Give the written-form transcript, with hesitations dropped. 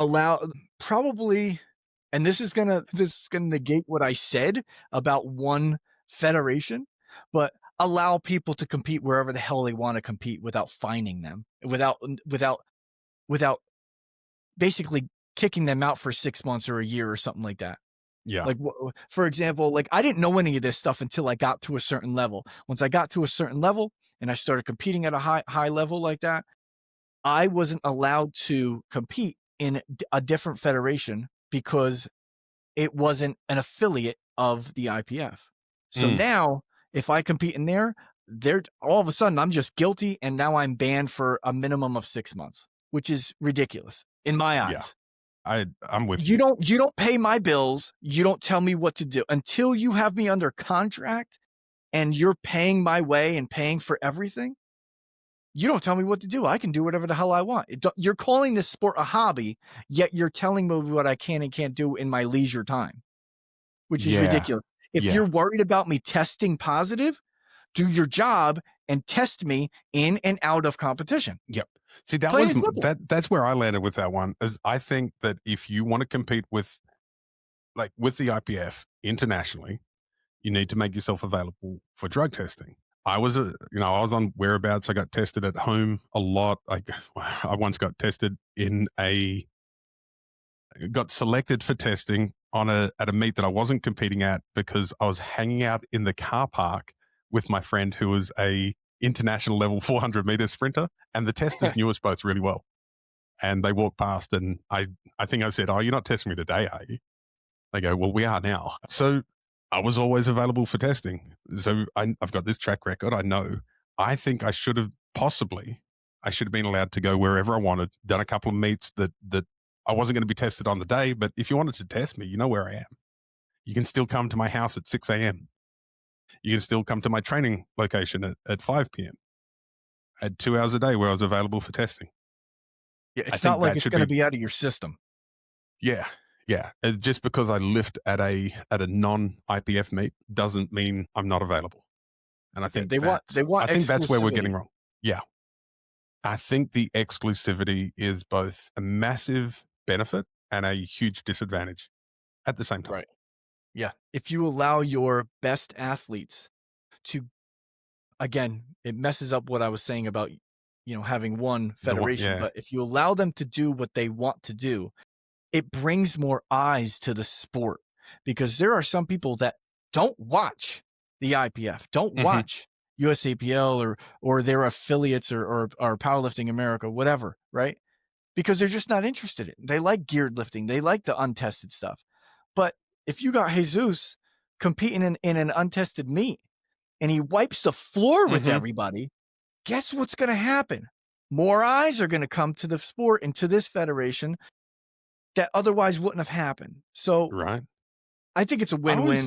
allow probably, and this is gonna negate what I said about one federation, but allow people to compete wherever the hell they want to compete without fining them, without basically kicking them out for 6 months or a year or something like that. Yeah. Like, for example, like I didn't know any of this stuff until I got to a certain level. Once I got to a certain level and I started competing at a high level like that, I wasn't allowed to compete in a different federation because it wasn't an affiliate of the IPF. So Mm, now, if I compete in there, they're all of a sudden I'm just guilty, and now I'm banned for a minimum of 6 months, which is ridiculous in my yeah. eyes. I'm with You you. don't pay my bills. You don't tell me what to do until you have me under contract and you're paying my way and paying for everything. You don't tell me what to do. I can do whatever the hell I want. You're calling this sport a hobby, yet you're telling me what I can and can't do in my leisure time, which is Yeah. ridiculous. If Yeah. you're worried about me testing positive, do your job and test me in and out of competition. Yep. See, that Plain was and simple. that's where I landed with that one. Is I think that if you want to compete with with the IPF internationally, you need to make yourself available for drug testing. I was I was on whereabouts. I got tested at home a lot. I once got tested got selected for testing at a meet that I wasn't competing at because I was hanging out in the car park with my friend who was a international level 400-meter sprinter, and the testers knew us both really well. And they walked past, and I think I said, "Oh, you're not testing me today, are you?" They go, "Well, we are now." So I was always available for testing. So I've got this track record. I know. I think I should have been allowed to go wherever I wanted. Done a couple of meets that I wasn't going to be tested on the day, but if you wanted to test me, you know where I am. You can still come to my house at 6 a.m. You can still come to my training location at 5 p.m. I had 2 hours a day where I was available for testing. Yeah, I it's not think like that it's should going to be be out of your system. Yeah, yeah. Just because I lift at a non IPF meet doesn't mean I'm not available. And Yeah, they I want think that's where we're exclusivity. getting wrong. Yeah, I think the exclusivity is both a massive benefit and a huge disadvantage at the same time. Right. Yeah. If you allow your best athletes to, again, it messes up what I was saying about, having one The one, federation, yeah, but if you allow them to do what they want to do, it brings more eyes to the sport, because there are some people that don't watch the IPF, don't hmm, watch USAPL or their affiliates or Powerlifting America, whatever, right? Because they're just not interested in it. They like geared lifting. They like the untested stuff. But if you got Jesus competing in an untested meet and he wipes the floor with hmm, everybody, guess what's going to happen? More eyes are going to come to the sport and to this federation that otherwise wouldn't have happened. So right. I think it's a I win-win. was